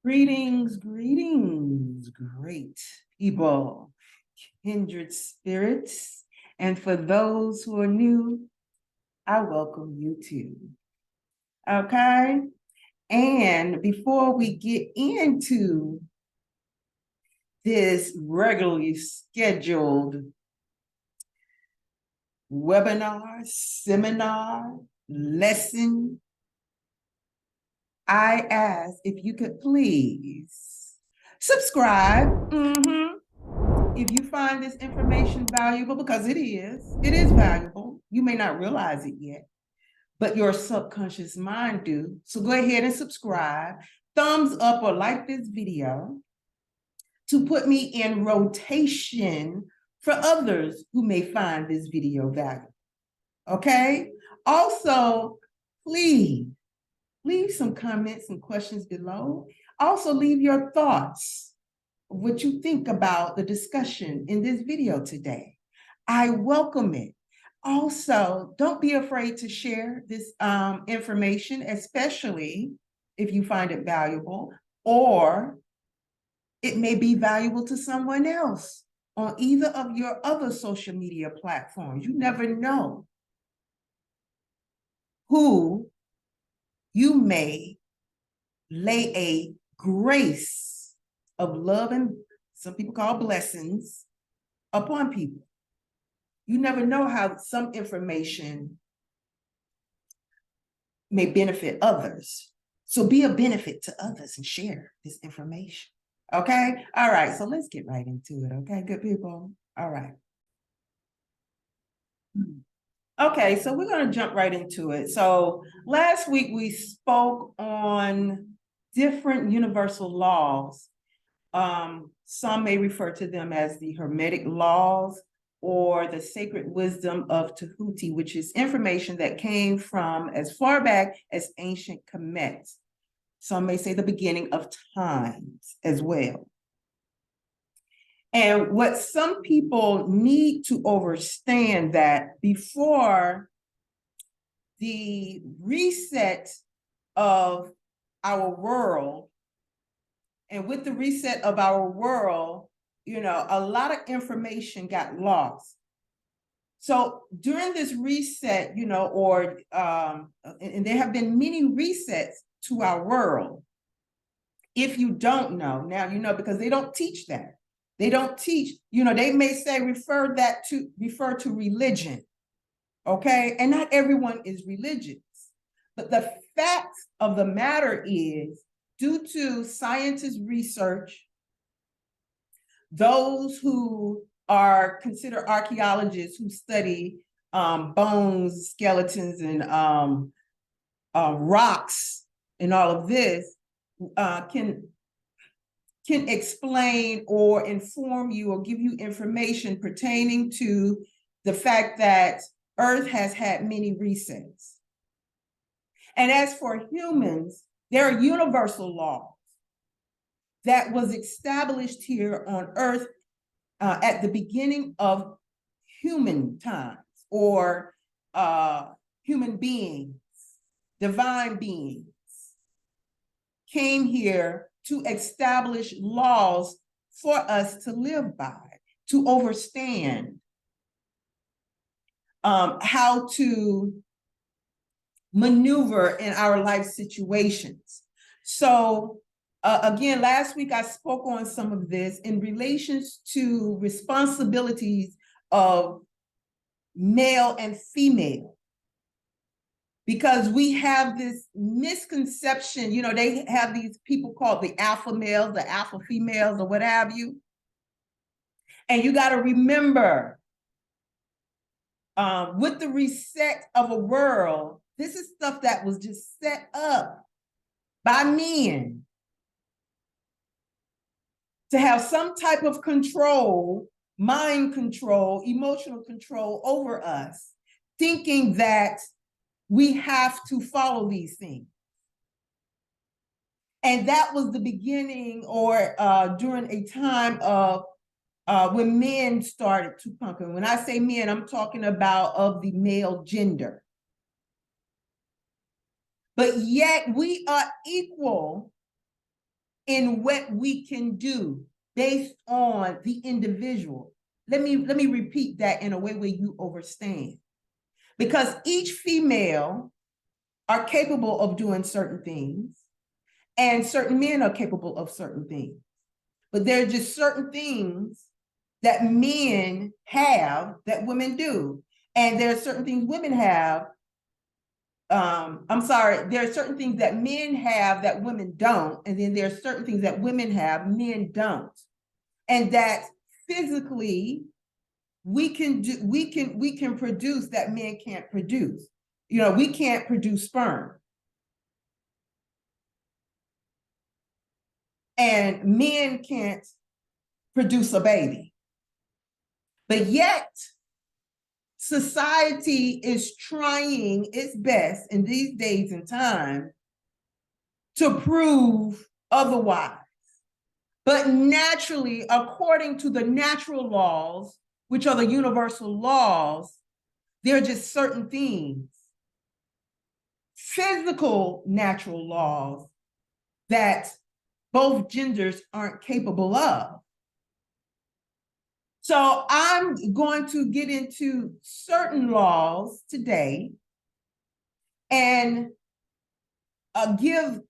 Greetings, greetings, great people, kindred spirits. And for those who are new, I welcome you too. Okay? And before we get into this regularly scheduled webinar, seminar, lesson, I ask if you could please subscribe. If you find this information valuable, because it is valuable. You may not realize it yet, but your subconscious mind do. So go ahead and subscribe, thumbs up or like this video to put me in rotation for others who may find this video valuable. Okay? Also, please leave some comments and questions below. Also, leave your thoughts, what you think about the discussion in this video today. I welcome it. Also, don't be afraid to share this information, especially if you find it valuable, or it may be valuable to someone else on either of your other social media platforms. You never know who you may lay a grace of love and some people call blessings upon people. You never know how some information may benefit others. So be a benefit to others and share this information. Okay? All right, so let's get right into it. Okay, good people? All right. Okay, so we're going to jump right into it. So last week we spoke on different universal laws. Some may refer to them as the Hermetic laws or the sacred wisdom of Tahuti, which is information that came from as far back as ancient Kemet. Some may say the beginning of times as well. And what some people need to understand that before the reset of our world, and with the reset of our world, a lot of information got lost. So during this reset, and there have been many resets to our world. If you don't know, now you know, because they don't teach that. They don't teach, they may say refer to religion, okay? And not everyone is religious. But the fact of the matter is, due to scientist research, those who are considered archaeologists who study bones, skeletons, and rocks, and all of this, can explain or inform you or give you information pertaining to the fact that Earth has had many resets. And as for humans, there are universal laws that was established here on Earth at the beginning of human times, or human beings, divine beings, came here to establish laws for us to live by, to understand how to maneuver in our life situations. So again, last week I spoke on some of this in relations to responsibilities of male and female, because we have this misconception, they have these people called the alpha males, the alpha females, or what have you. And you got to remember, with the reset of a world, this is stuff that was just set up by men to have some type of control, mind control, emotional control over us, thinking that we have to follow these things. And that was the beginning, or during a time of when men started to conquer. When I say men, I'm talking about of the male gender. but yet we are equal in what we can do based on the individual. Let me repeat that in a way where you understand. Because each female are capable of doing certain things, and certain men are capable of certain things. But there are just certain things that men have that women do. And there are certain things women have. There are certain things that men have that women don't. And then there are certain things that women have, men don't. And that physically we can produce that men can't produce. We can't produce sperm. And men can't produce a baby. But yet, society is trying its best in these days and time to prove otherwise. But naturally, according to the natural laws, which are the universal laws, there are just certain things, physical natural laws, that both genders aren't capable of. So I'm going to get into certain laws today and give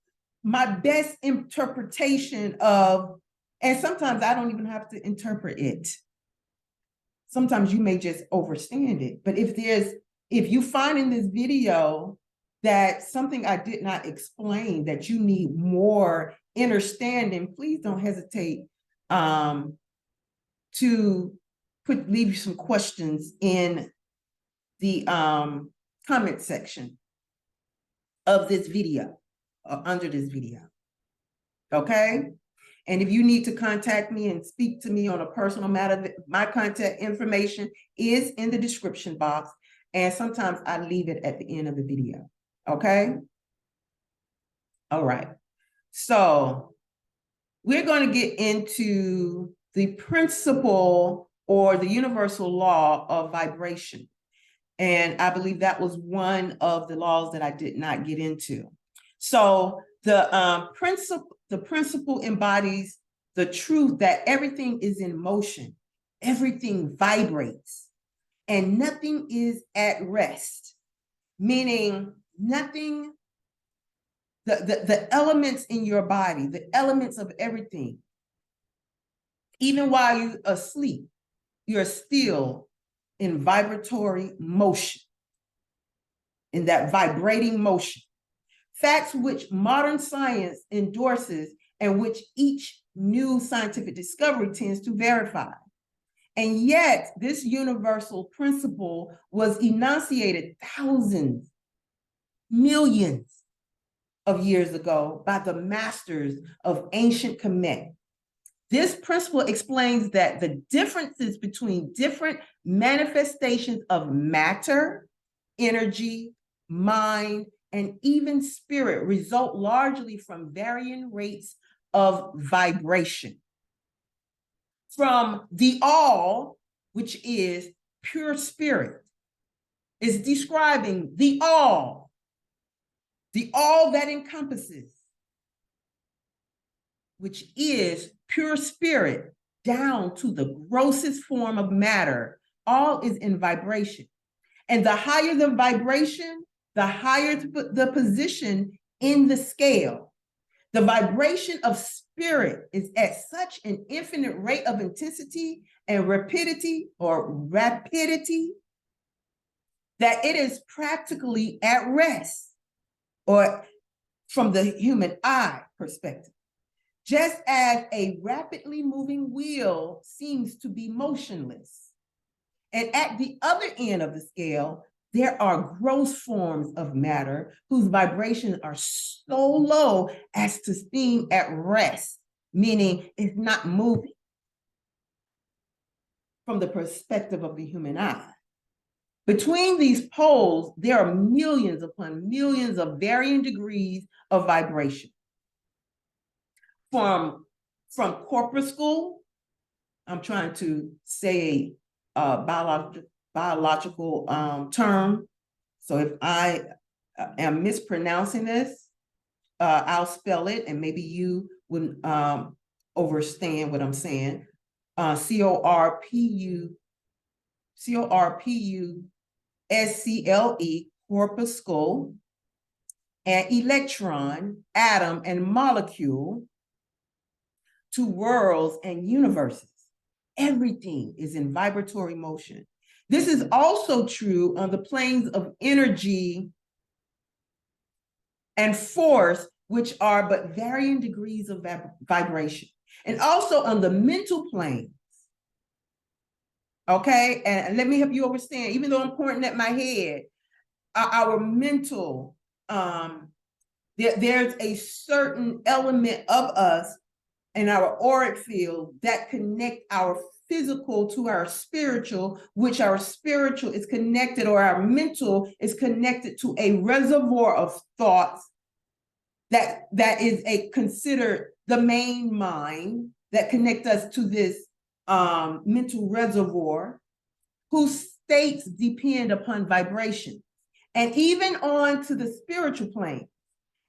my best interpretation of, and sometimes I don't even have to interpret it. Sometimes you may just understand it. But if you find in this video that something I did not explain, that you need more understanding, please don't hesitate to leave some questions in the comment section of this video, under this video, okay? And if you need to contact me and speak to me on a personal matter, my contact information is in the description box, and sometimes I leave it at the end of the video, okay? All right, so we're going to get into the principle or the universal law of vibration. And I believe that was one of the laws that I did not get into. So the principle embodies the truth that everything is in motion, everything vibrates, and nothing is at rest, meaning nothing, the elements in your body, the elements of everything, even while you're asleep, you're still in vibratory motion, in that vibrating motion. Facts which modern science endorses and which each new scientific discovery tends to verify. And yet, this universal principle was enunciated thousands, millions of years ago by the masters of ancient Kemet. This principle explains that the differences between different manifestations of matter, energy, mind, and even spirit result largely from varying rates of vibration. From the all, which is pure spirit, is describing the all that encompasses, which is pure spirit, down to the grossest form of matter. All is in vibration. And the higher the vibration, the higher the position in the scale. The vibration of spirit is at such an infinite rate of intensity and rapidity that it is practically at rest, or from the human eye perspective. Just as a rapidly moving wheel seems to be motionless. And at the other end of the scale, there are gross forms of matter whose vibrations are so low as to seem at rest, meaning it's not moving from the perspective of the human eye. Between these poles, there are millions upon millions of varying degrees of vibration. From corpuscle, I'm trying to say biological term. So if I am mispronouncing this, I'll spell it and maybe you would understand what I'm saying. Corpuscle, corpuscle, and electron, atom, and molecule, to worlds and universes. Everything is in vibratory motion. This is also true on the planes of energy and force, which are but varying degrees of vibration. And also on the mental planes. Okay, and let me help you understand, even though I'm pointing at my head, our mental, there's a certain element of us in our auric field that connect our physical to our spiritual, which our spiritual is connected, or our mental is connected to a reservoir of thoughts that is considered the main mind that connect us to this mental reservoir, whose states depend upon vibration, and even on to the spiritual plane.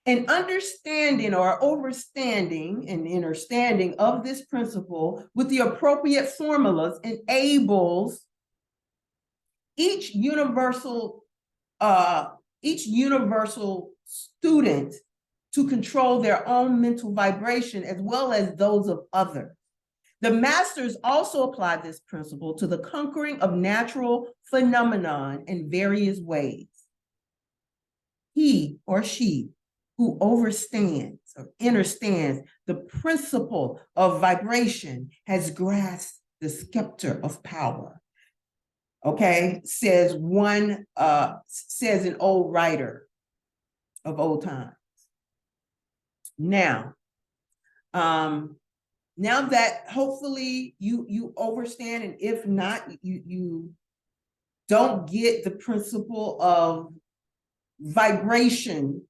An understanding or overstanding and understanding of this principle with the appropriate formulas enables each universal student to control their own mental vibration as well as those of others. The masters also applied this principle to the conquering of natural phenomenon in various ways. He or she who overstands or understands the principle of vibration has grasped the scepter of power. Okay, says an old writer of old times. Now that hopefully you understand, and if not, you don't get the principle of vibration,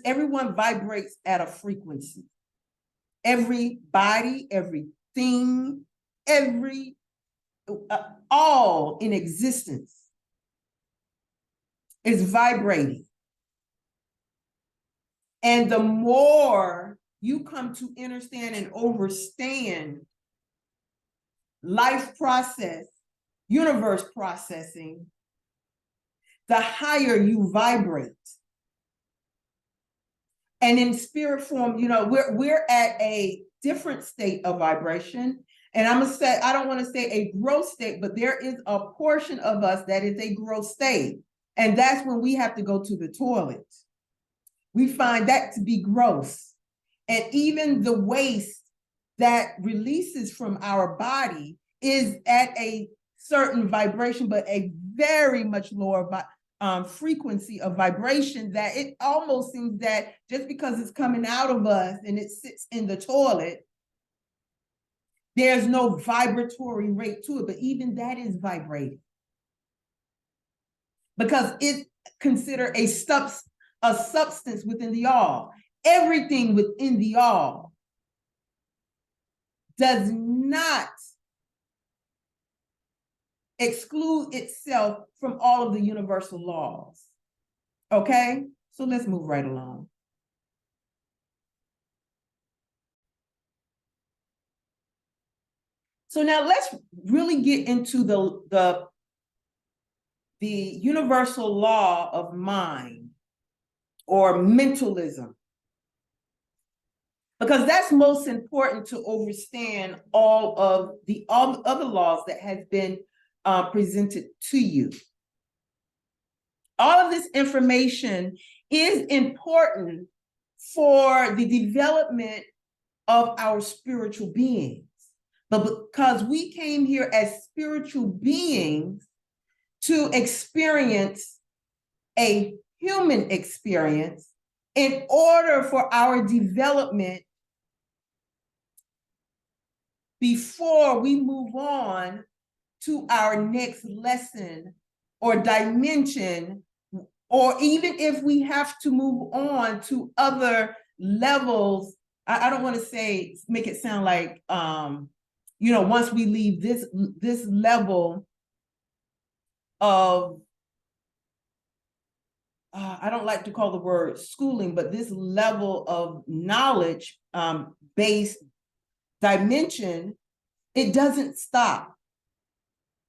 everyone vibrates at a frequency. Everybody, everything, all in existence is vibrating. And the more you come to understand and understand life process, universe processing, the higher you vibrate. And in spirit form, we're at a different state of vibration. And I'm gonna say, I don't want to say a growth state, but there is a portion of us that is a growth state. And that's when we have to go to the toilet. We find that to be gross. And even the waste that releases from our body is at a certain vibration, but a very much lower frequency of vibration, that it almost seems that just because it's coming out of us and it sits in the toilet, there's no vibratory rate to it, but even that is vibrating. Because it's considered a substance within the all. Everything within the all does not exclude itself from all of the universal laws. Okay, so let's move right along. So now let's really get into the universal law of mind, or mentalism, because that's most important to understand all of the other laws that has been presented to you. All of this information is important for the development of our spiritual beings. But because we came here as spiritual beings to experience a human experience, in order for our development, before we move on to our next lesson or dimension, or even if we have to move on to other levels, I don't want to say, make it sound like, once we leave this level of, I don't like to call the word schooling, but this level of knowledge based dimension, it doesn't stop,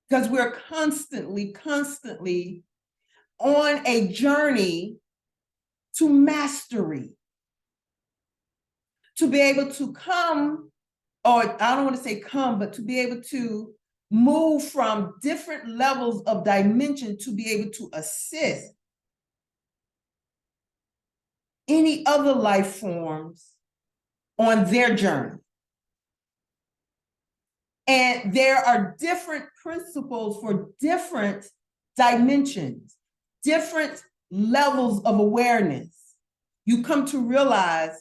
because we're constantly on a journey to mastery, to be able to come, or I don't want to say come, but to be able to move from different levels of dimension to be able to assist any other life forms on their journey. And there are different principles for different dimensions, different levels of awareness. You come to realize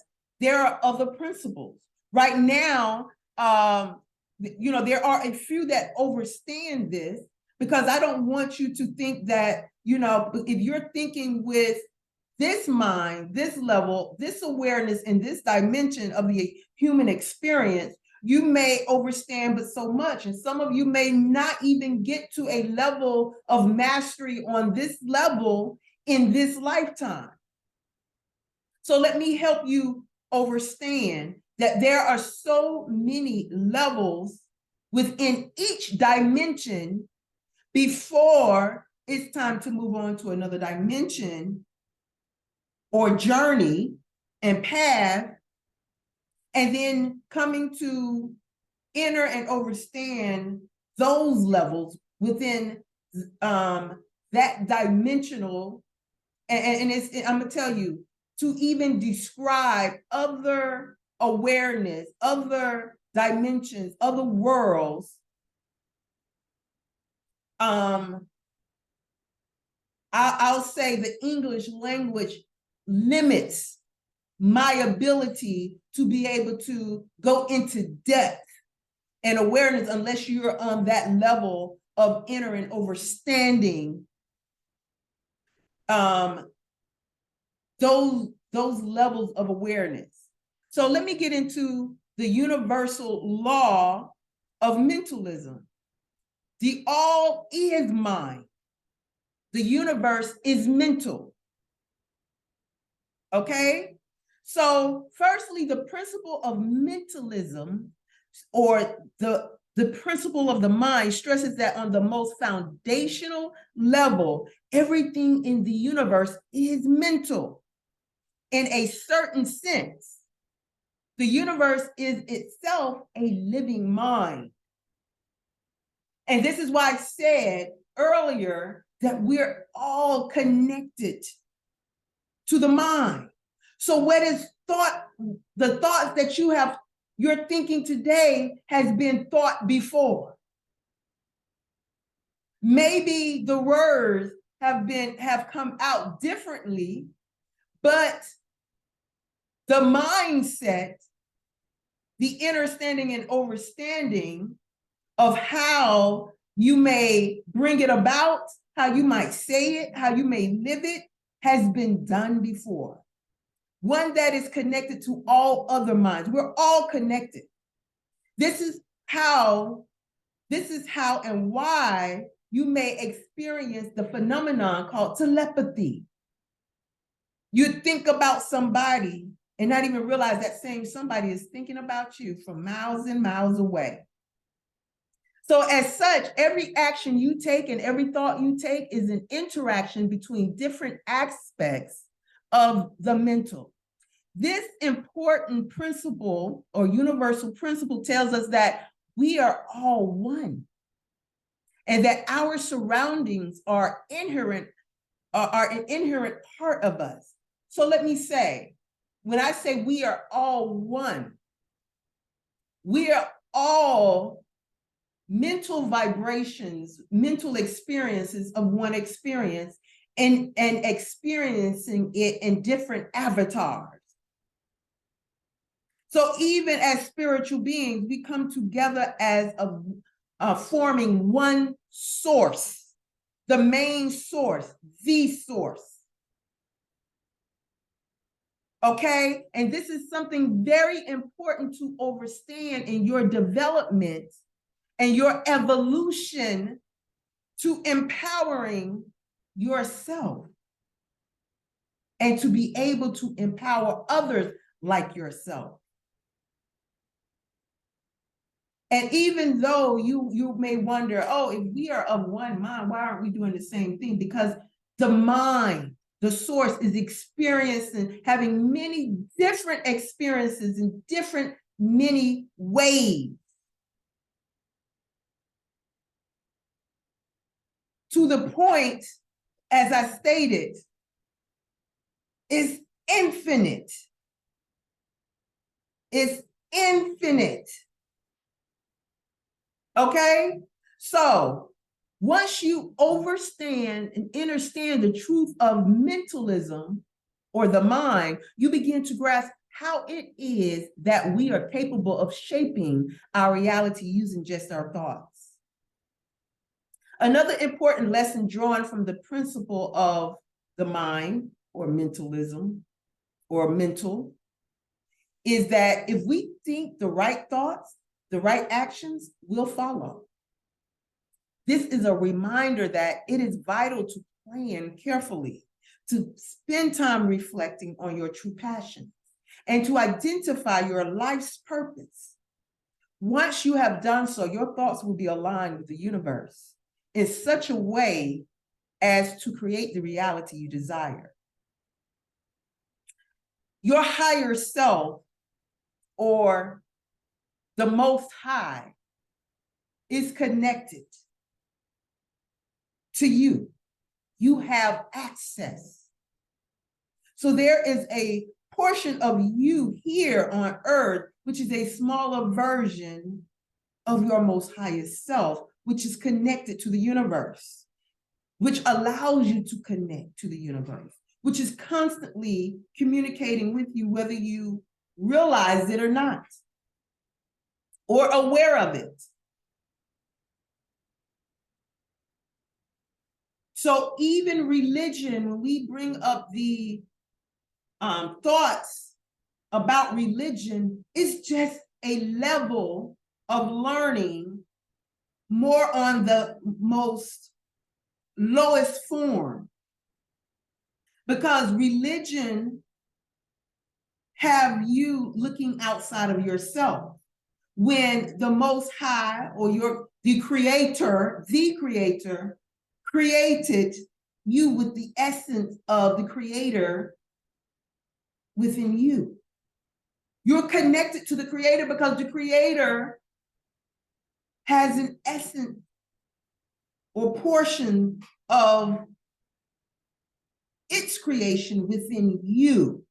there are other principles. Right now, there are a few that overstand this, because I don't want you to think that, if you're thinking with this mind, this level, this awareness, and this dimension of the human experience, you may overstand but so much. And some of you may not even get to a level of mastery on this level in this lifetime. So let me help you understand that there are so many levels within each dimension before it's time to move on to another dimension or journey and path, and then coming to enter and understand those levels within that dimensional. And I'm gonna tell you, to even describe other awareness, other dimensions, other worlds, I'll say the English language limits my ability to be able to go into depth and awareness unless you're on that level of inner and understanding those levels of awareness. So let me get into the universal law of mentalism. The all is mind. The universe is mental. Okay? So firstly, the principle of mentalism, or the principle of the mind, stresses that on the most foundational level, everything in the universe is mental. In a certain sense, the universe is itself a living mind. And this is why I said earlier that we're all connected to the mind. So what is thought, the thoughts that you're thinking today has been thought before. Maybe the words have come out differently, but the mindset, the understanding and understanding of how you may bring it about, how you might say it, how you may live it, has been done before. One that is connected to all other minds. We're all connected. This is how and why you may experience the phenomenon called telepathy. You think about somebody and not even realize that same somebody is thinking about you from miles and miles away. So as such, every action you take and every thought you take is an interaction between different aspects of the mental. This important principle or universal principle tells us that we are all one, and that our surroundings are an inherent part of us. So let me say, when I say we are all one, we are all mental vibrations, mental experiences of one experience, and experiencing it in different avatars. So even as spiritual beings, we come together as forming one source, the main source, the source. Okay? And this is something very important to understand in your development and your evolution to empowering yourself and to be able to empower others like yourself. And even though you may wonder, oh, if we are of one mind, why aren't we doing the same thing? Because the mind, the source, is experiencing, having many different experiences in different many ways. To the point, as I stated, is infinite. It's infinite. Okay? So once you understand the truth of mentalism or the mind, you begin to grasp how it is that we are capable of shaping our reality using just our thoughts. Another important lesson drawn from the principle of the mind or mentalism or mental is that if we think the right thoughts, the right actions will follow. This is a reminder that it is vital to plan carefully, to spend time reflecting on your true passions, and to identify your life's purpose. Once you have done so, your thoughts will be aligned with the universe in such a way as to create the reality you desire. Your higher self, or the Most High, is connected to you. You have access. So there is a portion of you here on earth, which is a smaller version of your most highest self, which is connected to the universe, which allows you to connect to the universe, which is constantly communicating with you, whether you realize it or not, or aware of it. So even religion, when we bring up the thoughts about religion, it's just a level of learning more on the most lowest form. Because religion have you looking outside of yourself, when the Most High, or the creator created you with the essence of the creator within you. You're connected to the creator because the creator has an essence or portion of its creation within you.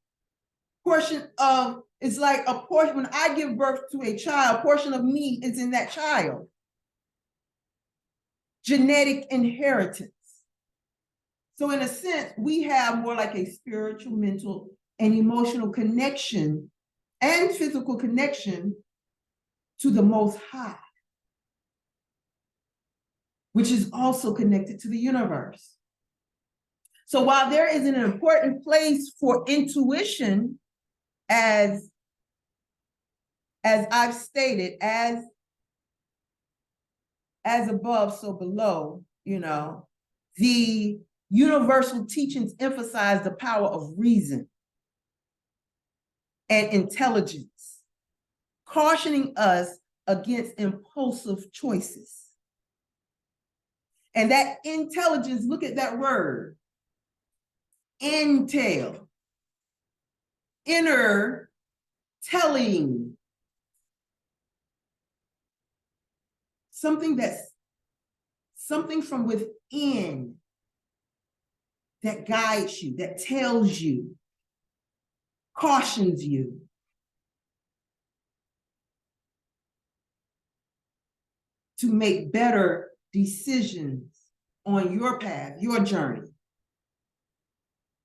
Portion of, it's like a portion, when I give birth to a child, a portion of me is in that child. Genetic inheritance. So in a sense, we have more like a spiritual, mental, and emotional connection and physical connection to the Most High, which is also connected to the universe. So while there is an important place for intuition, as I've stated, as above, so below, the universal teachings emphasize the power of reason and intelligence, cautioning us against impulsive choices. And that intelligence, look at that word, intel, inner telling, something from within that guides you, that tells you, cautions you. To make better decisions on your path, your journey.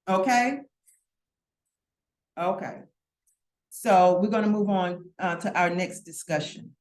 Okay? Okay. So we're going to move on to our next discussion.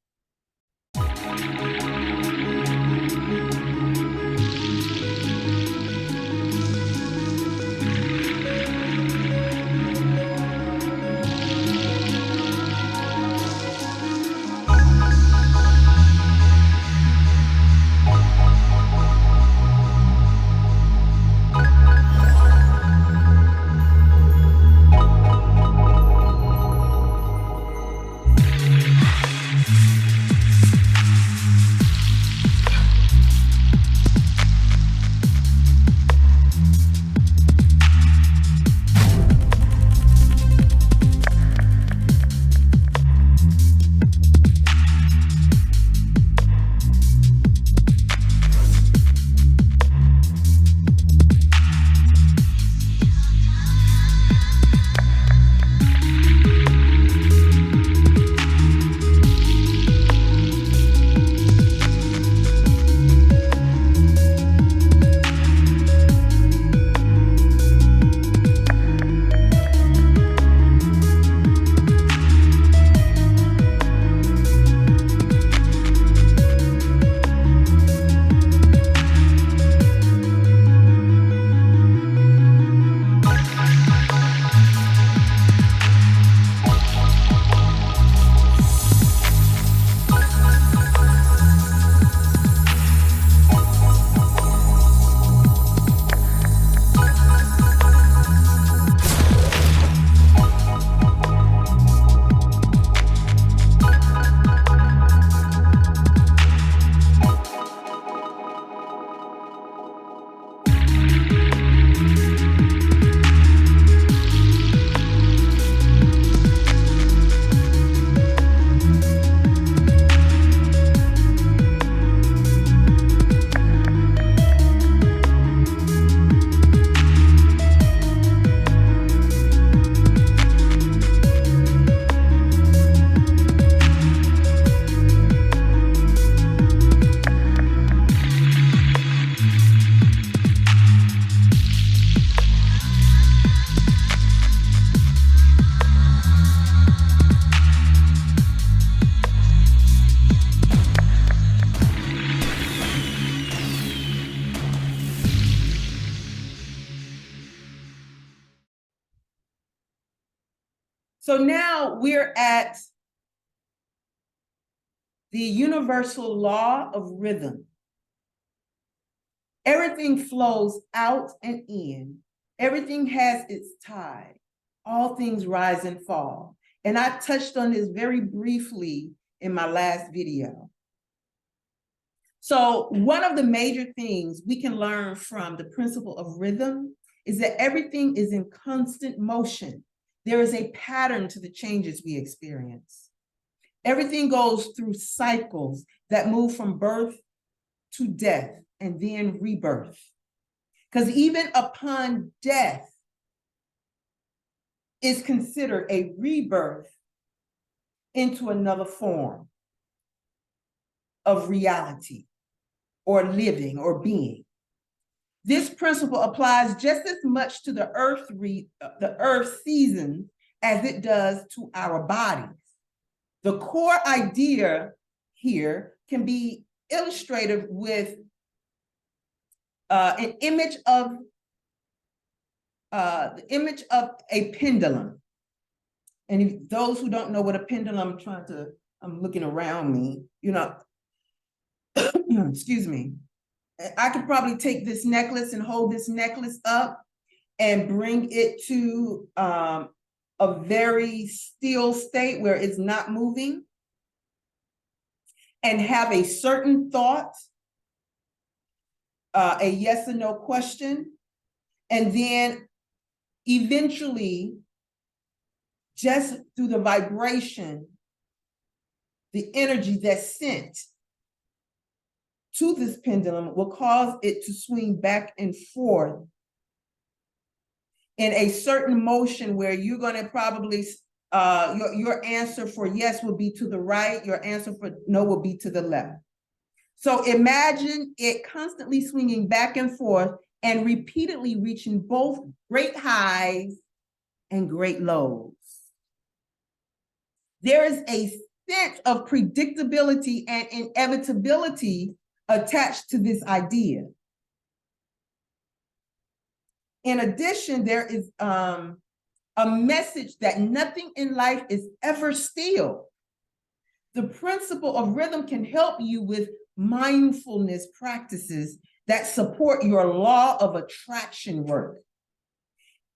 So now we're at the universal law of rhythm. Everything flows out and in. Everything has its tide. All things rise and fall. And I touched on this very briefly in my last video. So one of the major things we can learn from the principle of rhythm is that everything is in constant motion. There is a pattern to the changes we experience. Everything goes through cycles that move from birth to death and then rebirth. Because even upon death is considered a rebirth into another form of reality or living or being. This principle applies just as much to the earth season as it does to our bodies. The core idea here can be illustrated with an image of the image of a pendulum. And if those who don't know what a pendulum, I'm looking around me, excuse me. I could probably take this necklace and hold this necklace up and bring it to a very still state where it's not moving, and have a certain thought, a yes or no question, and then eventually, just through the vibration, the energy that's sent to this pendulum will cause it to swing back and forth in a certain motion where you're going to probably, your answer for yes will be to the right, your answer for no will be to the left. So imagine it constantly swinging back and forth and repeatedly reaching both great highs and great lows. There is a sense of predictability and inevitability attached to this idea. In addition, there is a message that nothing in life is ever still. The principle of rhythm can help you with mindfulness practices that support your law of attraction work.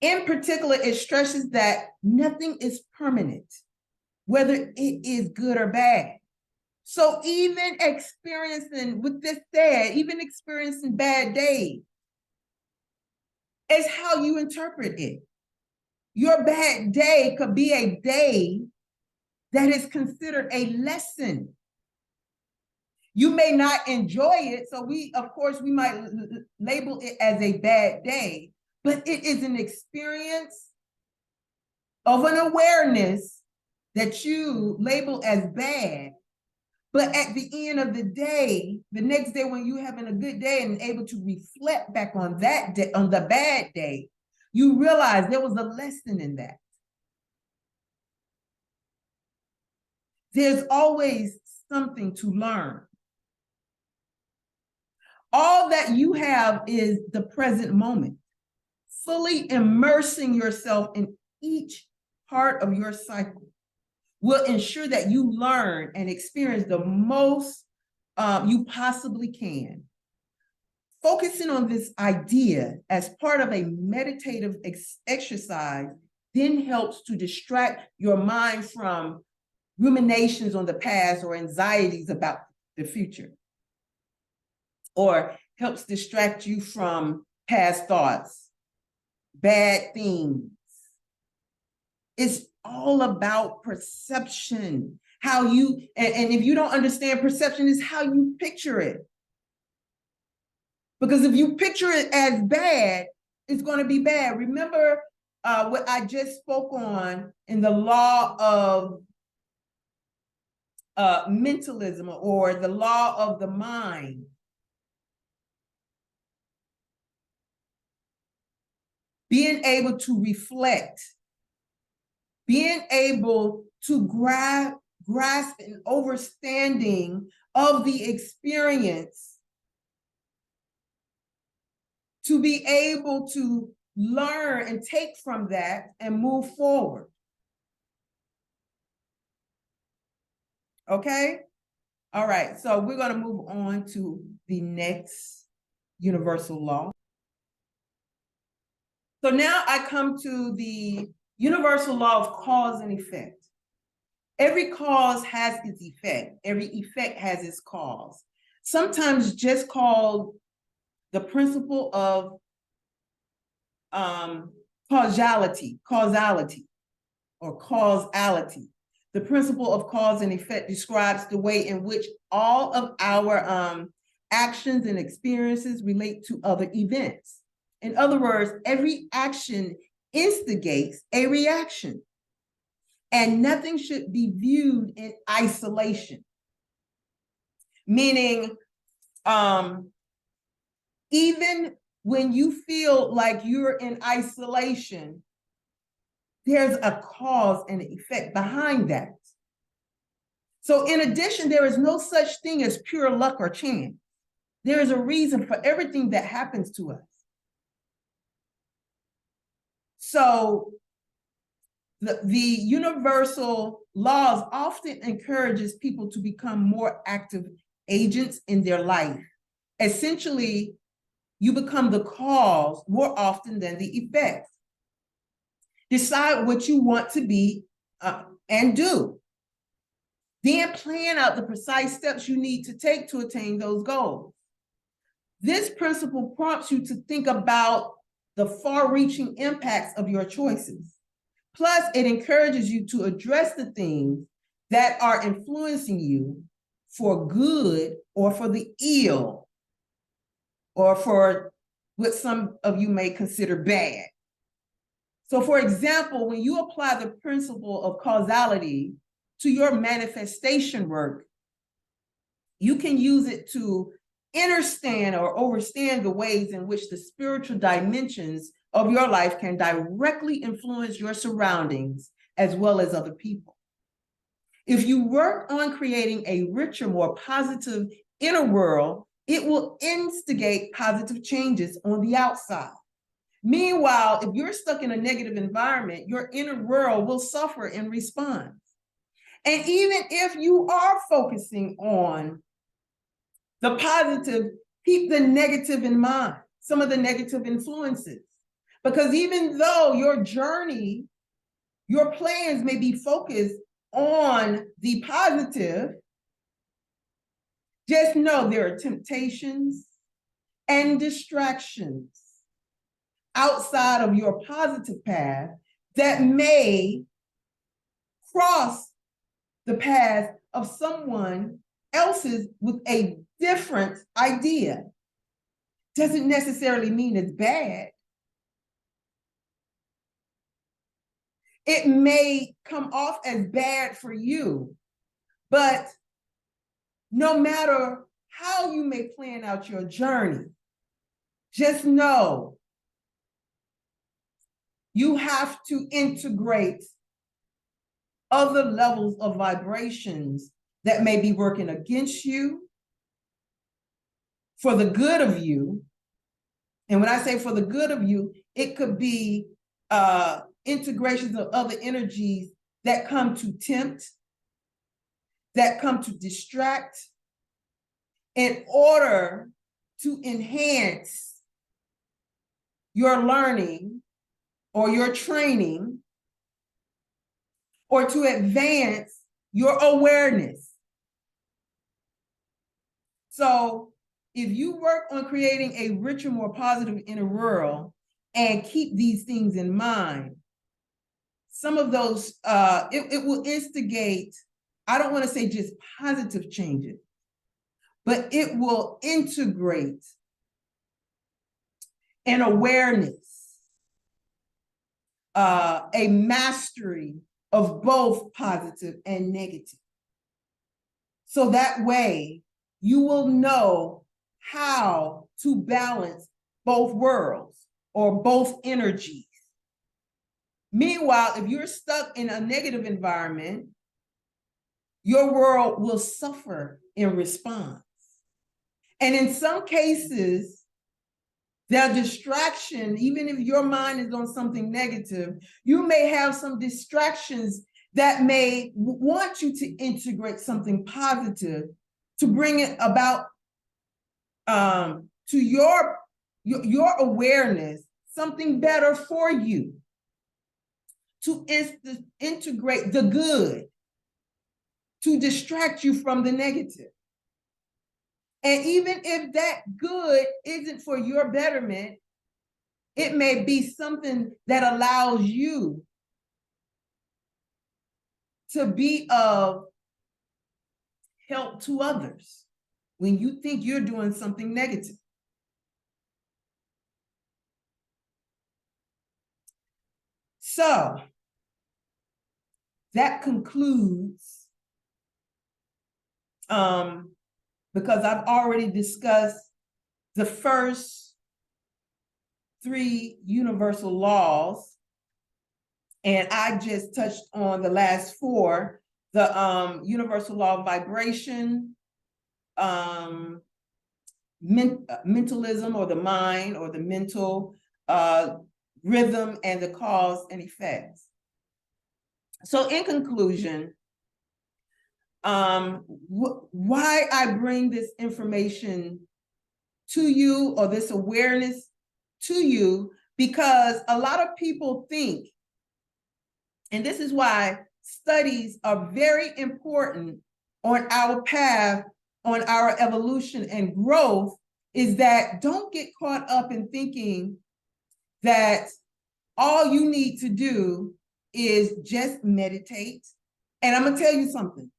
In particular, it stresses that nothing is permanent, whether it is good or bad. So even experiencing, with this said, even experiencing bad days is how you interpret it. Your bad day could be a day that is considered a lesson. You may not enjoy it, so of course, we might label it as a bad day, but it is an experience of an awareness that you label as bad. But at the end of the day, the next day when you're having a good day and able to reflect back on that day, on the bad day, you realize there was a lesson in that. There's always something to learn. All that you have is the present moment. Fully immersing yourself in each part of your cycle will ensure that you learn and experience the most you possibly can. Focusing on this idea as part of a meditative exercise then helps to distract your mind from ruminations on the past or anxieties about the future, or helps distract you from past thoughts, bad things. It's all about perception. How you, and if you don't understand perception, is how you picture it. Because if you picture it as bad, it's going to be bad. Remember what I just spoke on in the law of mentalism, or the law of the mind. Being able to reflect, being able to grasp an understanding of the experience, to be able to learn and take from that and move forward. Okay? All right, so we're going to move on to the next universal law. So now I come to the universal law of cause and effect. Every cause has its effect. Every effect has its cause. Sometimes just called the principle of causality. The principle of cause and effect describes the way in which all of our actions and experiences relate to other events. In other words, every action instigates a reaction, and nothing should be viewed in isolation. Meaning, even when you feel like you're in isolation, there's a cause and an effect behind that. So in addition, there is no such thing as pure luck or chance. There is a reason for everything that happens to us. So the universal laws often encourages people to become more active agents in their life. Essentially, you become the cause more often than the effect. Decide what you want to be and do. Then plan out the precise steps you need to take to attain those goals. This principle prompts you to think about the far-reaching impacts of your choices. Plus, it encourages you to address the things that are influencing you for good or for the ill, or for what some of you may consider bad. So for example, when you apply the principle of causality to your manifestation work, you can use it to understand or overstand the ways in which the spiritual dimensions of your life can directly influence your surroundings as well as other people. If you work on creating a richer, more positive inner world, it will instigate positive changes on the outside. Meanwhile, if you're stuck in a negative environment, your inner world will suffer in response. And even if you are focusing on the positive, keep the negative in mind, some of the negative influences. Because even though your journey, your plans may be focused on the positive, just know there are temptations and distractions outside of your positive path that may cross the path of someone else's with a different idea. Doesn't necessarily mean it's bad. It may come off as bad for you, but no matter how you may plan out your journey, just know you have to integrate other levels of vibrations that may be working against you for the good of you. And when I say for the good of you, it could be integrations of other energies that come to tempt, that come to distract, in order to enhance your learning or your training, or to advance your awareness. So if you work on creating a richer, more positive inner world and keep these things in mind, some of those, it will instigate, I don't want to say just positive changes, but it will integrate an awareness, a mastery of both positive and negative. So that way you will know how to balance both worlds or both energies. Meanwhile, if you're stuck in a negative environment, your world will suffer in response. And in some cases, the distraction, even if your mind is on something negative, you may have some distractions that may want you to integrate something positive to bring it about to your awareness, something better for you, to integrate the good, to distract you from the negative. And even if that good isn't for your betterment, it may be something that allows you to be of help to others when you think you're doing something negative. So that concludes, because I've already discussed the first 3 universal laws, and I just touched on the last 4, the universal law of vibration, mentalism, or the mind, or the mental rhythm, and the cause and effects. So in conclusion, why I bring this information to you, or this awareness to you, because a lot of people think, and this is why studies are very important on our path, on our evolution and growth, is that don't get caught up in thinking that all you need to do is just meditate. And I'm gonna tell you something.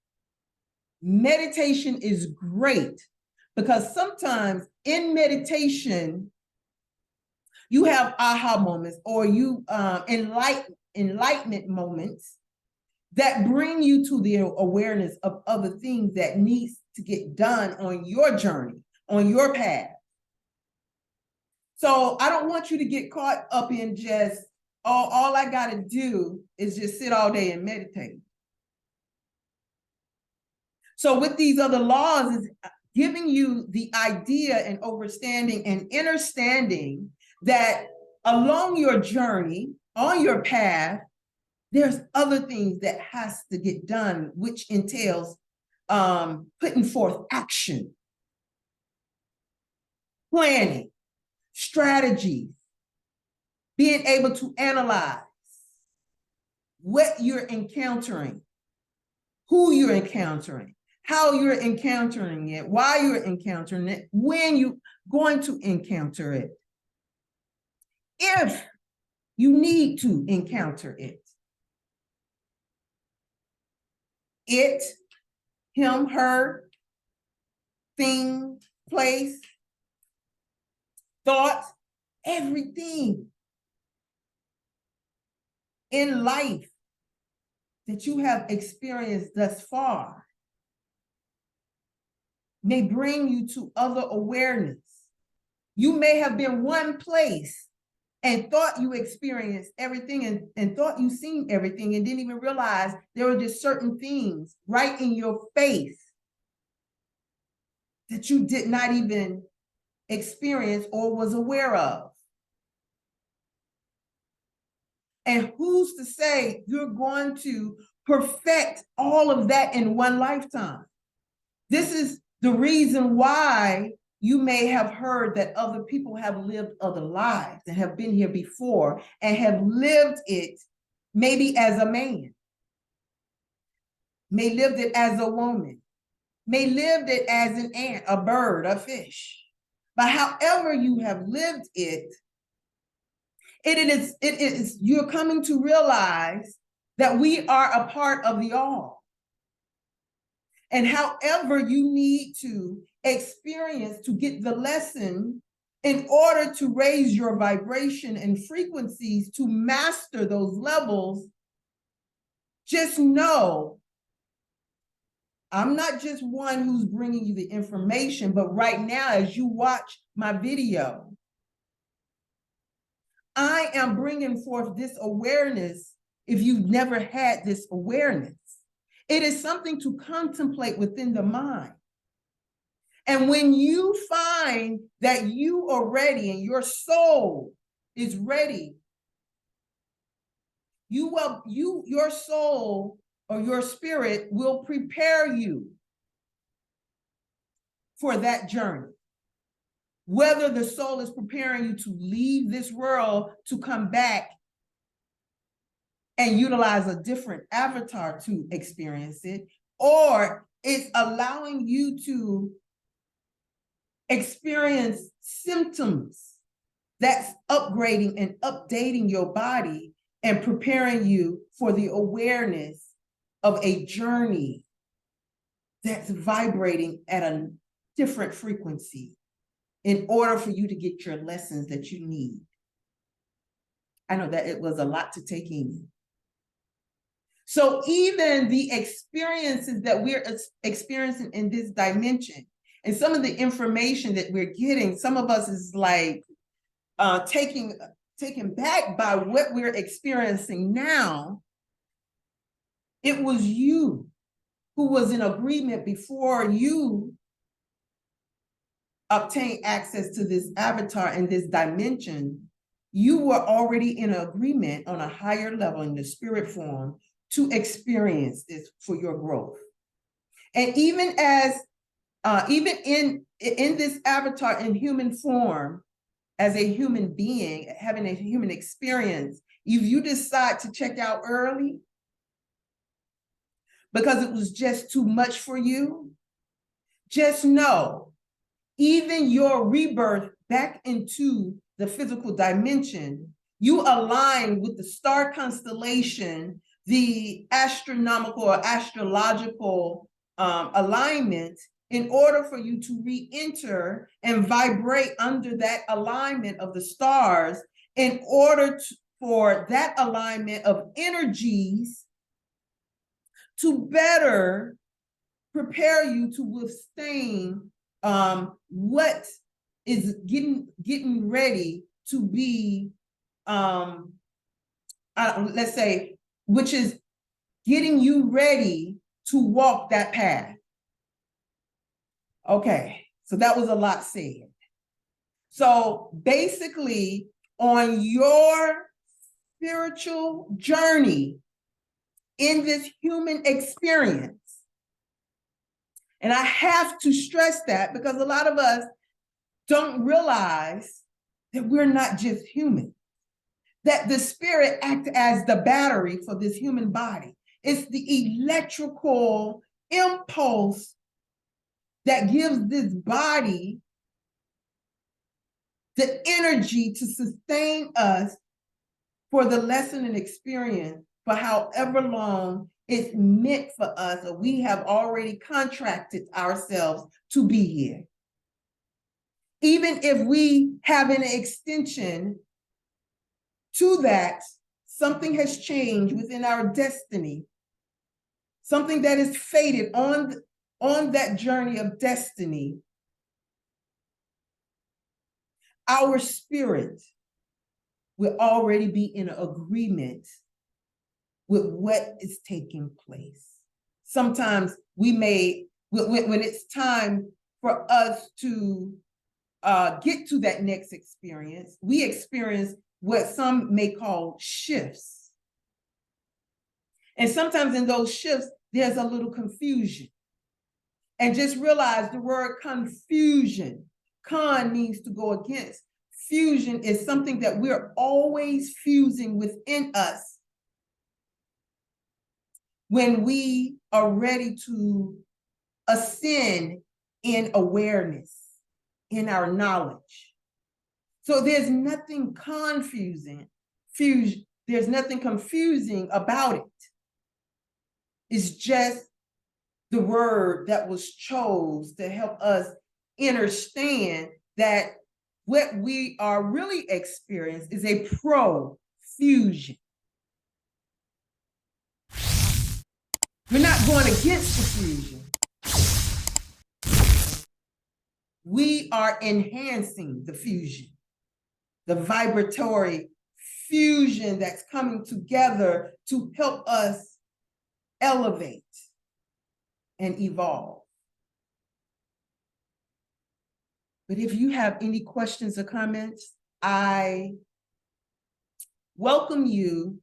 Meditation is great, because sometimes in meditation, you have aha moments, or you enlightenment moments that bring you to the awareness of other things that needs to get done on your journey, on your path. So I don't want you to get caught up in just, oh, all I got to do is just sit all day and meditate. So with these other laws is giving you the idea and understanding that along your journey, on your path, there's other things that has to get done, which entails putting forth action, planning, strategies, being able to analyze what you're encountering, who you're encountering, how you're encountering it, why you're encountering it, when you're going to encounter it, if you need to encounter it. It, him, her, thing, place, thought, everything in life that you have experienced thus far may bring you to other awareness. You may have been one place and thought you experienced everything and thought you seen everything, and didn't even realize there were just certain things right in your face that you did not even experience or was aware of. And who's to say you're going to perfect all of that in one lifetime? This is the reason why you may have heard that other people have lived other lives and have been here before and have lived it maybe as a man, may lived it as a woman, may lived it as an ant, a bird, a fish. But however you have lived it, it is you're coming to realize that we are a part of the all. And however you need to experience to get the lesson in order to raise your vibration and frequencies to master those levels, just know I'm not just one who's bringing you the information, but right now, as you watch my video, I am bringing forth this awareness if you've never had this awareness. It is something to contemplate within the mind. And when you find that you are ready and your soul is ready, your soul or your spirit will prepare you for that journey. Whether the soul is preparing you to leave this world to come back and utilize a different avatar to experience it, or it's allowing you to experience symptoms that's upgrading and updating your body and preparing you for the awareness of a journey that's vibrating at a different frequency in order for you to get your lessons that you need. I know that it was a lot to take in. So even the experiences that we're experiencing in this dimension and some of the information that we're getting, some of us is like taken back by what we're experiencing now. It was you who was in agreement before you obtained access to this avatar and this dimension. You were already in agreement on a higher level in the spirit form to experience this for your growth. And even as even in this avatar in human form, as a human being, having a human experience, if you decide to check out early because it was just too much for you, just know, even your rebirth back into the physical dimension, you align with the star constellation, the astronomical or astrological alignment, in order for you to re-enter and vibrate under that alignment of the stars, in order for that alignment of energies to better prepare you to withstand what is getting ready to be, let's say, which is getting you ready to walk that path. Okay, so that was a lot said. So basically, on your spiritual journey in this human experience, and I have to stress that because a lot of us don't realize that we're not just human, that the spirit acts as the battery for this human body. It's the electrical impulse that gives this body the energy to sustain us for the lesson and experience for however long it's meant for us, or we have already contracted ourselves to be here. Even if we have an extension to that, something has changed within our destiny, something that is fated on that journey of destiny. Our spirit will already be in agreement with what is taking place. Sometimes we may, when it's time for us to get to that next experience, we experience what some may call shifts. And sometimes in those shifts, there's a little confusion. And just realize the word confusion, con means to go against. Fusion is something that we're always fusing within us when we are ready to ascend in awareness, in our knowledge. So there's nothing there's nothing confusing about it. It's just the word that was chose to help us understand that what we are really experiencing is a profusion. We're not going against the fusion. We are enhancing the fusion, the vibratory fusion that's coming together to help us elevate and evolve. But if you have any questions or comments, I welcome you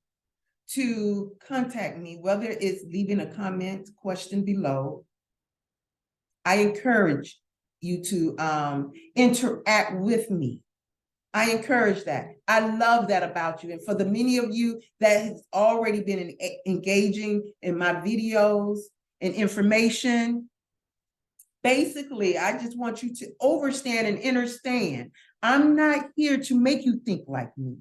to contact me, whether it's leaving a comment, question below. I encourage you to interact with me. I encourage that. I love that about you. And for the many of you that has already been engaging in my videos and information, basically, I just want you to understand and understand. I'm not here to make you think like me.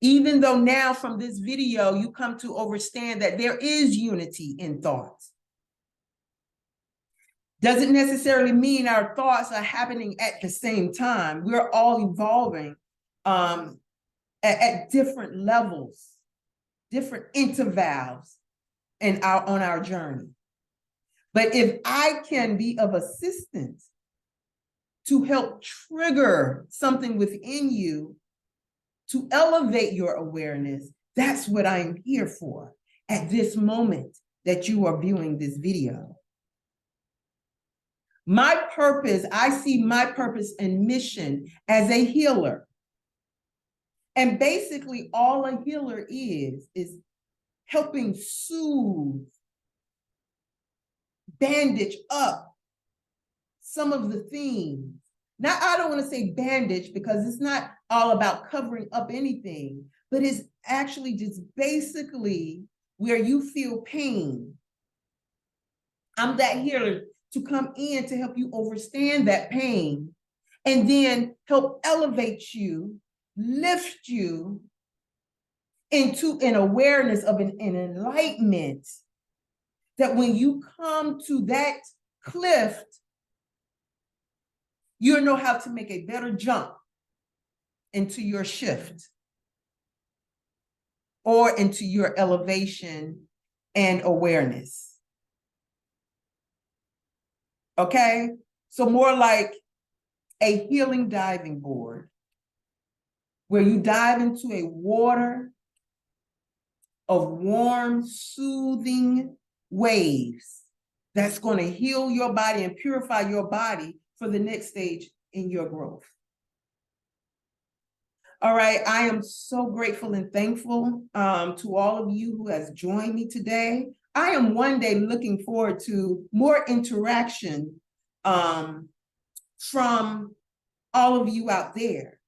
Even though now from this video, you come to understand that there is unity in thoughts. Doesn't necessarily mean our thoughts are happening at the same time. We're all evolving at different levels, different intervals on our journey. But if I can be of assistance to help trigger something within you to elevate your awareness, that's what I'm here for at this moment that you are viewing this video. My purpose, I see my purpose and mission as a healer. And basically all a healer is helping soothe, bandage up some of the things. Now, I don't want to say bandage because it's not all about covering up anything, but it's actually just basically where you feel pain. I'm that healer to come in to help you understand that pain and then help elevate you, lift you into an awareness of an enlightenment that when you come to that cliff, you'll know how to make a better jump into your shift or into your elevation and awareness. Okay? So more like a healing diving board where you dive into a water of warm, soothing waves that's going to heal your body and purify your body for the next stage in your growth. All right, I am so grateful and thankful to all of you who has joined me today. I am one day looking forward to more interaction from all of you out there.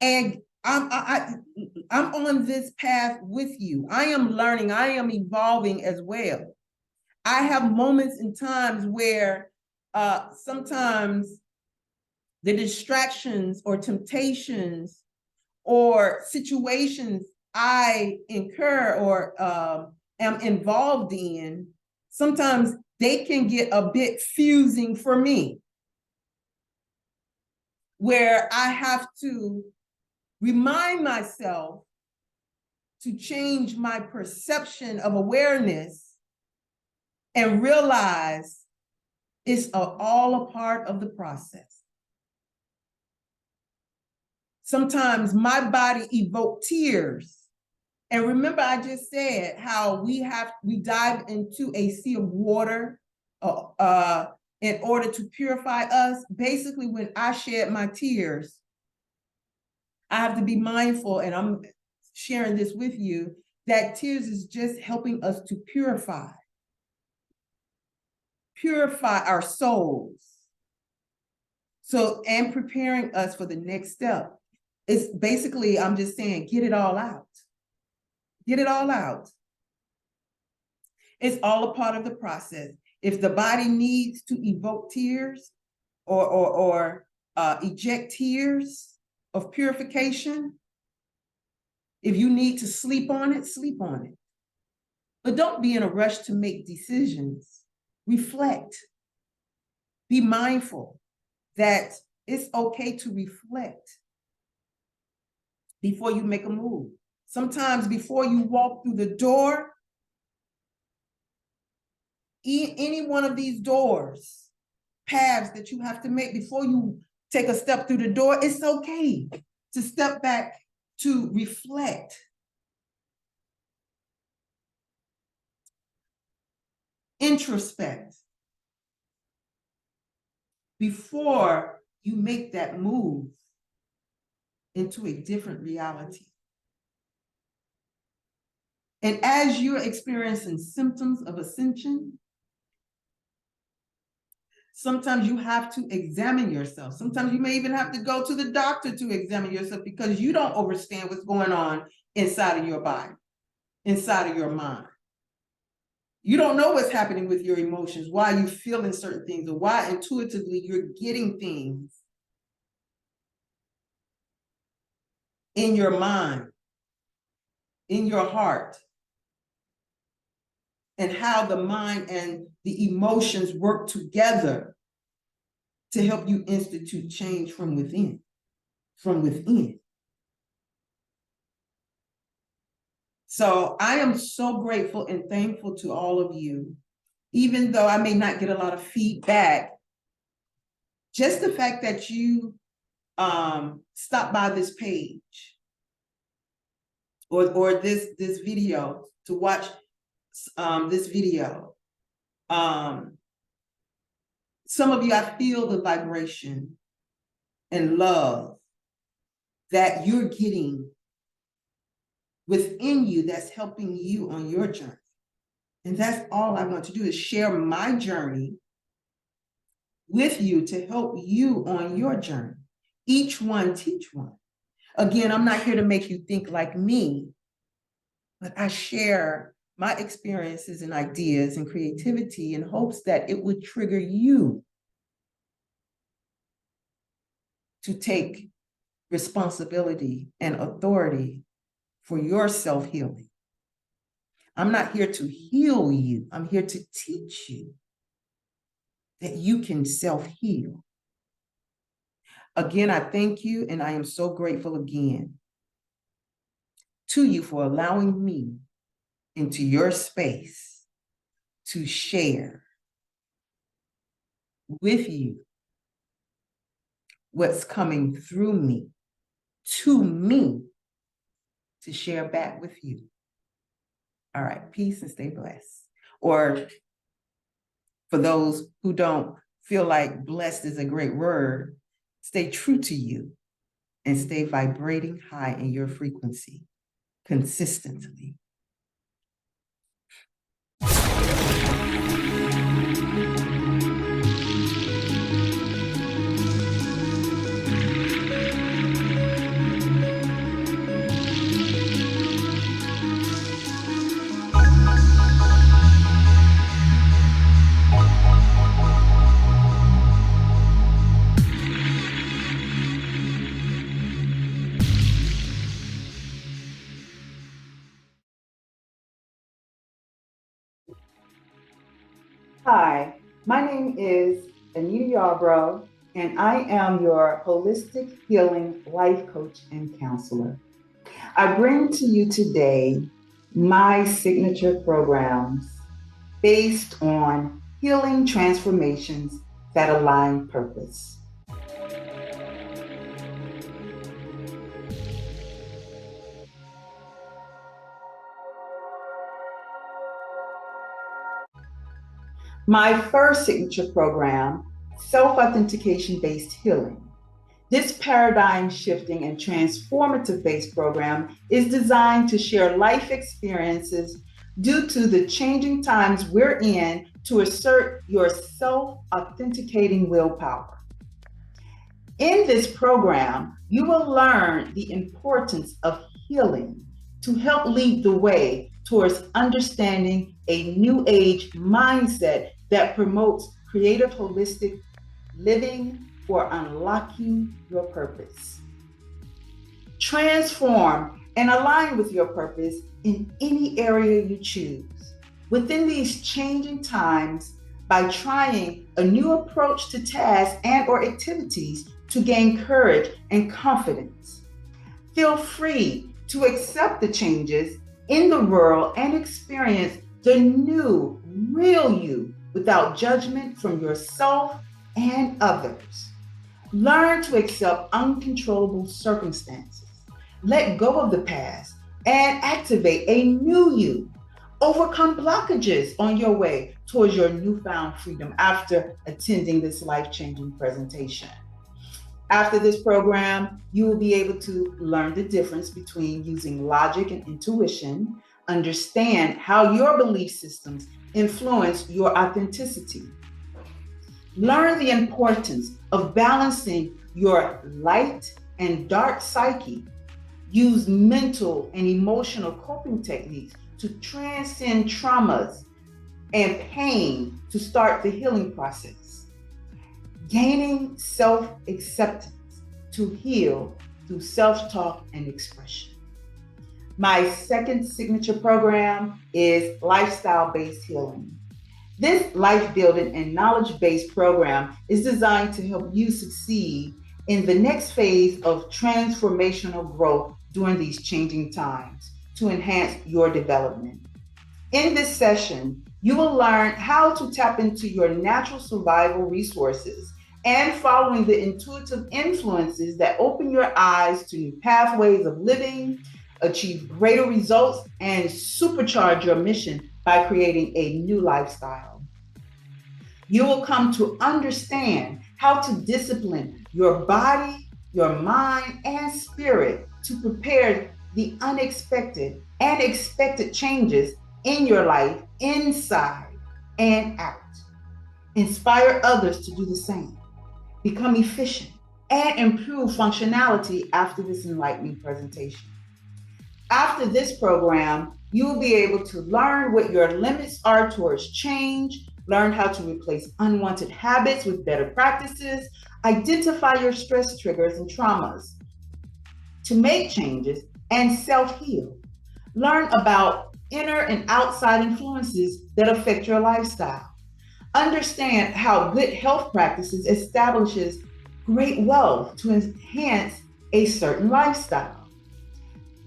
And I'm on this path with you. I am learning, I am evolving as well. I have moments and times where sometimes the distractions or temptations or situations I incur or am involved in, sometimes they can get a bit fusing for me, where I have to remind myself to change my perception of awareness and realize it's all a part of the process. Sometimes my body evokes tears. And remember, I just said how we dive into a sea of water in order to purify us. Basically, when I shed my tears, I have to be mindful, and I'm sharing this with you, that tears is just helping us to purify our souls. So, and preparing us for the next step. It's basically, I'm just saying, get it all out. Get it all out. It's all a part of the process. If the body needs to evoke tears or eject tears of purification, if you need to sleep on it, sleep on it. But don't be in a rush to make decisions. Reflect. Be mindful that it's okay to reflect before you make a move. Sometimes before you walk through the door, any one of these doors, paths that you have to make before you take a step through the door, it's okay to step back to reflect. Introspect before you make that move into a different reality. And as you're experiencing symptoms of ascension, sometimes you have to examine yourself. Sometimes you may even have to go to the doctor to examine yourself because you don't understand what's going on inside of your body, inside of your mind. You don't know what's happening with your emotions, why you're feeling certain things, or why intuitively you're getting things in your mind, in your heart, and how the mind and the emotions work together to help you institute change from within, from within. So I am so grateful and thankful to all of you, even though I may not get a lot of feedback, just the fact that you stop by this page or this video to watch this video. Some of you, I feel the vibration and love that you're getting within you that's helping you on your journey. And that's all I want to do, is share my journey with you to help you on your journey. Each one teach one. Again, I'm not here to make you think like me, but I share my experiences and ideas and creativity in hopes that it would trigger you to take responsibility and authority for your self-healing. I'm not here to heal you. I'm here to teach you that you can self-heal. Again, I thank you, and I am so grateful again to you for allowing me into your space to share with you what's coming through me, to me, to share back with you. All right, peace and stay blessed. Or for those who don't feel like blessed is a great word, stay true to you and stay vibrating high in your frequency consistently. Hi, my name is AnitaYarbrough, and I am your holistic healing life coach and counselor. I bring to you today my signature programs based on healing transformations that align purpose. My first signature program, self-authentication based healing. This paradigm shifting and transformative based program is designed to share life experiences due to the changing times we're in to assert your self-authenticating willpower. In this program, you will learn the importance of healing to help lead the way towards understanding a new age mindset that promotes creative holistic living for unlocking your purpose. Transform and align with your purpose in any area you choose. Within these changing times, by trying a new approach to tasks and or activities to gain courage and confidence. Feel free to accept the changes in the world and experience the new, real you without judgment from yourself and others. Learn to accept uncontrollable circumstances. Let go of the past and activate a new you. Overcome blockages on your way towards your newfound freedom after attending this life-changing presentation. After this program, you will be able to learn the difference between using logic and intuition, Understand how your belief systems influence your authenticity. Learn the importance of balancing your light and dark psyche. Use mental and emotional coping techniques to transcend traumas and pain to start the healing process. Gaining self-acceptance to heal through self-talk and expression. My second signature program is lifestyle-based healing. This life-building and knowledge-based program is designed to help you succeed in the next phase of transformational growth during these changing times to enhance your development. In this session, you will learn how to tap into your natural survival resources and following the intuitive influences that open your eyes to new pathways of living, achieve greater results, and supercharge your mission by creating a new lifestyle. You will come to understand how to discipline your body, your mind, and spirit to prepare the unexpected and expected changes in your life, inside and out. Inspire others to do the same. Become efficient and improve functionality after this enlightening presentation. After this program, you will be able to learn what your limits are towards change, learn how to replace unwanted habits with better practices, identify your stress triggers and traumas to make changes, and self-heal. Learn about inner and outside influences that affect your lifestyle. Understand how good health practices establishes great wealth to enhance a certain lifestyle.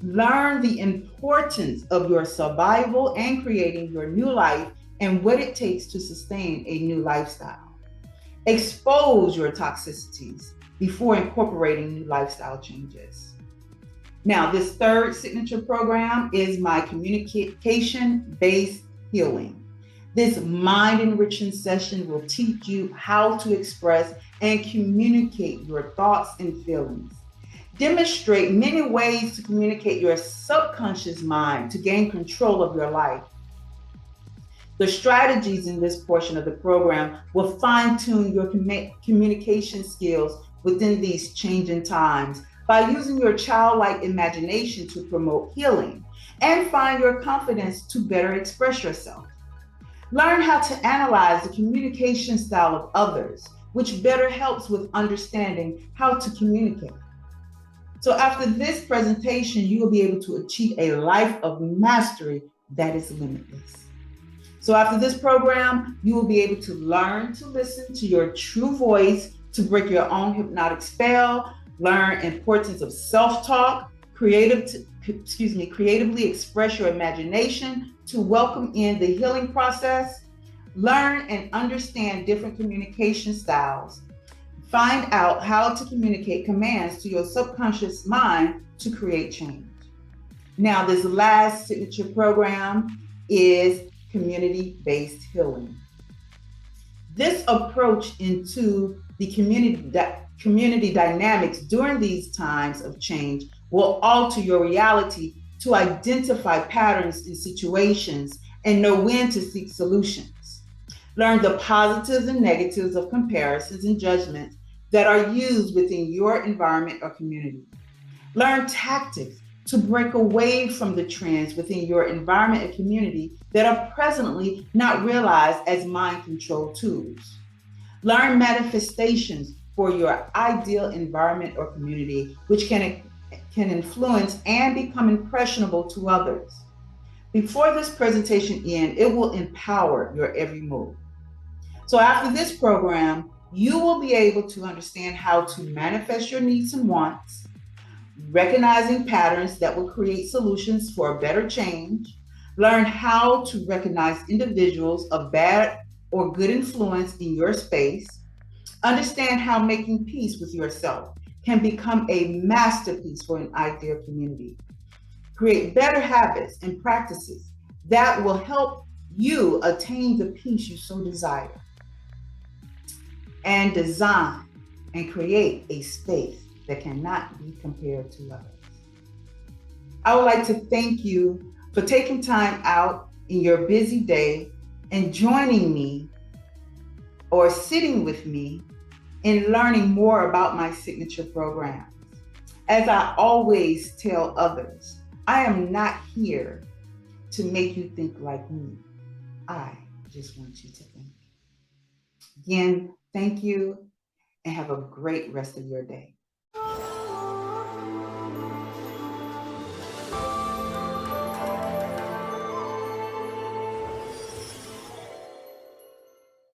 Learn the importance of your survival and creating your new life and what it takes to sustain a new lifestyle. Expose your toxicities before incorporating new lifestyle changes. Now, this third signature program is my communication-based healing. This mind-enriching session will teach you how to express and communicate your thoughts and feelings. Demonstrate many ways to communicate your subconscious mind to gain control of your life. The strategies in this portion of the program will fine-tune your communication skills within these changing times by using your childlike imagination to promote healing and find your confidence to better express yourself. Learn how to analyze the communication style of others, which better helps with understanding how to communicate. So after this presentation, you will be able to achieve a life of mastery that is limitless. So after this program, you will be able to learn to listen to your true voice, to break your own hypnotic spell, learn importance of self-talk, creatively express your imagination to welcome in the healing process, learn and understand different communication styles, find out how to communicate commands to your subconscious mind to create change. Now, this last signature program is community-based healing. This approach into the community dynamics during these times of change will alter your reality to identify patterns in situations and know when to seek solutions. Learn the positives and negatives of comparisons and judgments that are used within your environment or community. Learn tactics to break away from the trends within your environment and community that are presently not realized as mind control tools. Learn manifestations for your ideal environment or community, which can influence and become impressionable to others. Before this presentation ends, it will empower your every move. So after this program, you will be able to understand how to manifest your needs and wants, recognizing patterns that will create solutions for a better change, learn how to recognize individuals of bad or good influence in your space, understand how making peace with yourself can become a masterpiece for an ideal community, create better habits and practices that will help you attain the peace you so desire, and design and create a space that cannot be compared to others. I would like to thank you for taking time out in your busy day and joining me or sitting with me in learning more about my signature programs. As I always tell others, I am not here to make you think like me. I just want you to think. Again, thank you and have a great rest of your day.